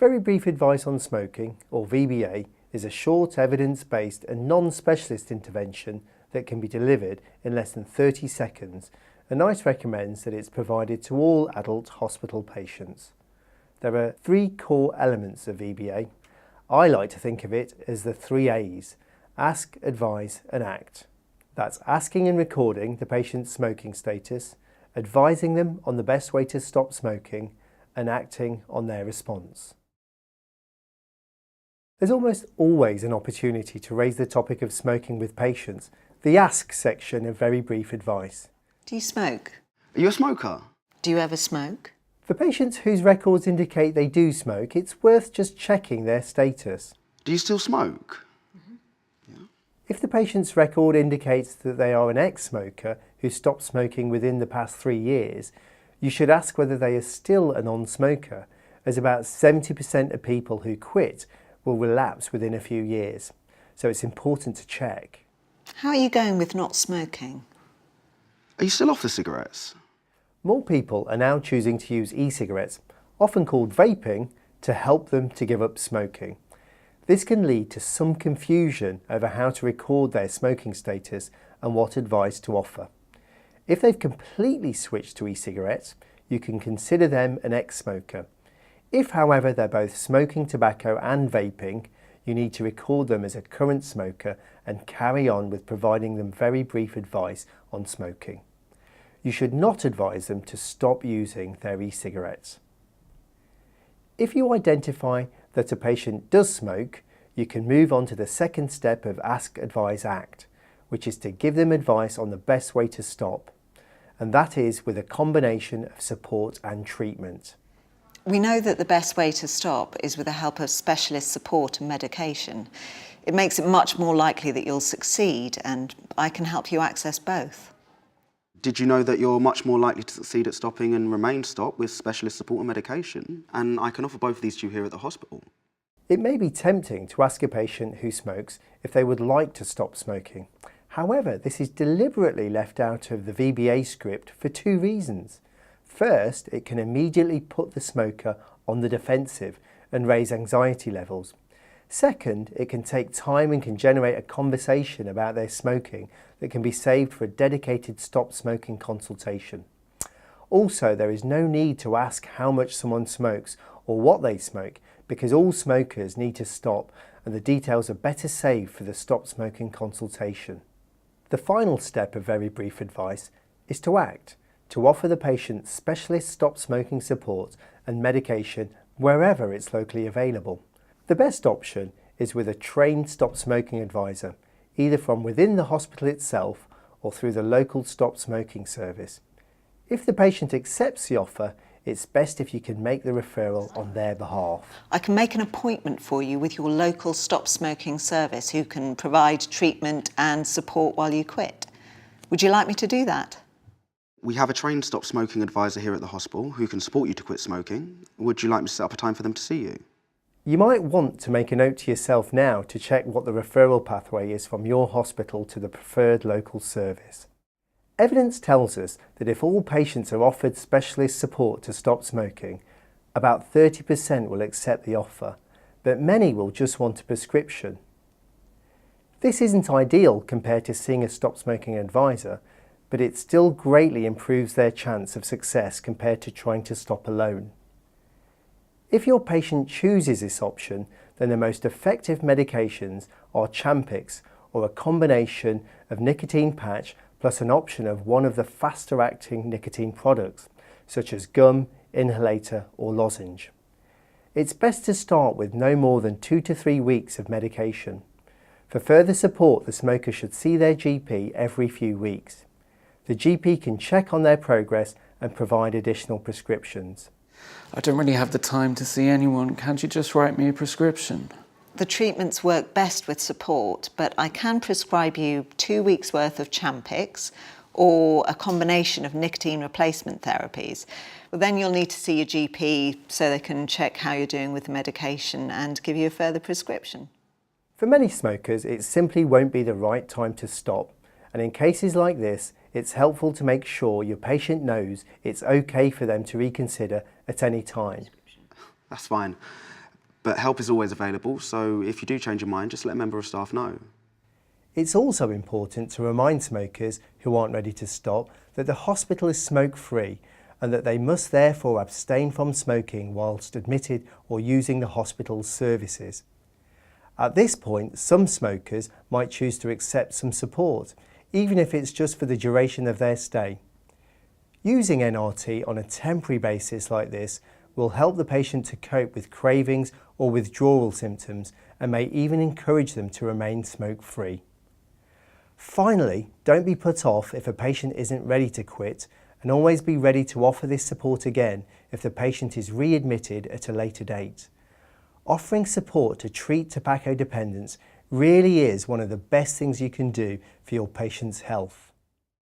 Very Brief Advice on Smoking, or VBA, is a short, evidence-based and non-specialist intervention that can be delivered in less than 30 seconds, and NICE recommends that it's provided to all adult hospital patients. There are 3 core elements of VBA. I like to think of it as the 3 A's: ask, advise and act. That's asking and recording the patient's smoking status, advising them on the best way to stop smoking, and acting on their response. There's almost always an opportunity to raise the topic of smoking with patients, the Ask section of Very Brief Advice. Do you smoke? Are you a smoker? Do you ever smoke? For patients whose records indicate they do smoke, it's worth just checking their status. Do you still smoke? If the patient's record indicates that they are an ex-smoker who stopped smoking within the past 3 years, you should ask whether they are still a non-smoker, as about 70% of people who quit will relapse within a few years. So it's important to check. How are you going with not smoking? Are you still off the cigarettes? More people are now choosing to use e-cigarettes, often called vaping, to help them to give up smoking. This can lead to some confusion over how to record their smoking status and what advice to offer. If they've completely switched to e-cigarettes, you can consider them an ex-smoker. If, however, they're both smoking tobacco and vaping, you need to record them as a current smoker and carry on with providing them very brief advice on smoking. You should not advise them to stop using their e-cigarettes. If you identify that a patient does smoke, you can move on to the second step of Ask, Advise, Act, which is to give them advice on the best way to stop, and that is with a combination of support and treatment. We know that the best way to stop is with the help of specialist support and medication. It makes it much more likely that you'll succeed, and I can help you access both. Did you know that you're much more likely to succeed at stopping and remain stopped with specialist support and medication? And I can offer both of these to you here at the hospital. It may be tempting to ask a patient who smokes if they would like to stop smoking. However, this is deliberately left out of the VBA script for 2 reasons. First, it can immediately put the smoker on the defensive and raise anxiety levels. Second, it can take time and can generate a conversation about their smoking that can be saved for a dedicated stop smoking consultation. Also, there is no need to ask how much someone smokes or what they smoke, because all smokers need to stop and the details are better saved for the stop smoking consultation. The final step of Very Brief Advice is to act, to offer the patient specialist stop smoking support and medication wherever it's locally available. The best option is with a trained stop smoking advisor, either from within the hospital itself or through the local stop smoking service. If the patient accepts the offer, it's best if you can make the referral on their behalf. I can make an appointment for you with your local stop smoking service who can provide treatment and support while you quit. Would you like me to do that? We have a trained stop smoking advisor here at the hospital who can support you to quit smoking. Would you like me to set up a time for them to see you? You might want to make a note to yourself now to check what the referral pathway is from your hospital to the preferred local service. Evidence tells us that if all patients are offered specialist support to stop smoking, about 30% will accept the offer, but many will just want a prescription. This isn't ideal compared to seeing a stop smoking advisor, but it still greatly improves their chance of success compared to trying to stop alone. If your patient chooses this option, then the most effective medications are Champix, or a combination of nicotine patch plus an option of one of the faster acting nicotine products, such as gum, inhalator or lozenge. It's best to start with no more than 2 to 3 weeks of medication. For further support, the smoker should see their GP every few weeks. The GP can check on their progress and provide additional prescriptions. I don't really have the time to see anyone. Can't you just write me a prescription? The treatments work best with support, but I can prescribe you 2 weeks' worth of Champix or a combination of nicotine replacement therapies. But then you'll need to see your GP so they can check how you're doing with the medication and give you a further prescription. For many smokers, it simply won't be the right time to stop, and in cases like this, it's helpful to make sure your patient knows it's okay for them to reconsider at any time. That's fine. But help is always available, so if you do change your mind, just let a member of staff know. It's also important to remind smokers who aren't ready to stop that the hospital is smoke-free and that they must therefore abstain from smoking whilst admitted or using the hospital's services. At this point, some smokers might choose to accept some support, even if it's just for the duration of their stay. Using NRT on a temporary basis like this will help the patient to cope with cravings or withdrawal symptoms and may even encourage them to remain smoke-free. Finally, don't be put off if a patient isn't ready to quit, and always be ready to offer this support again if the patient is readmitted at a later date. Offering support to treat tobacco dependence really is one of the best things you can do for your patient's health.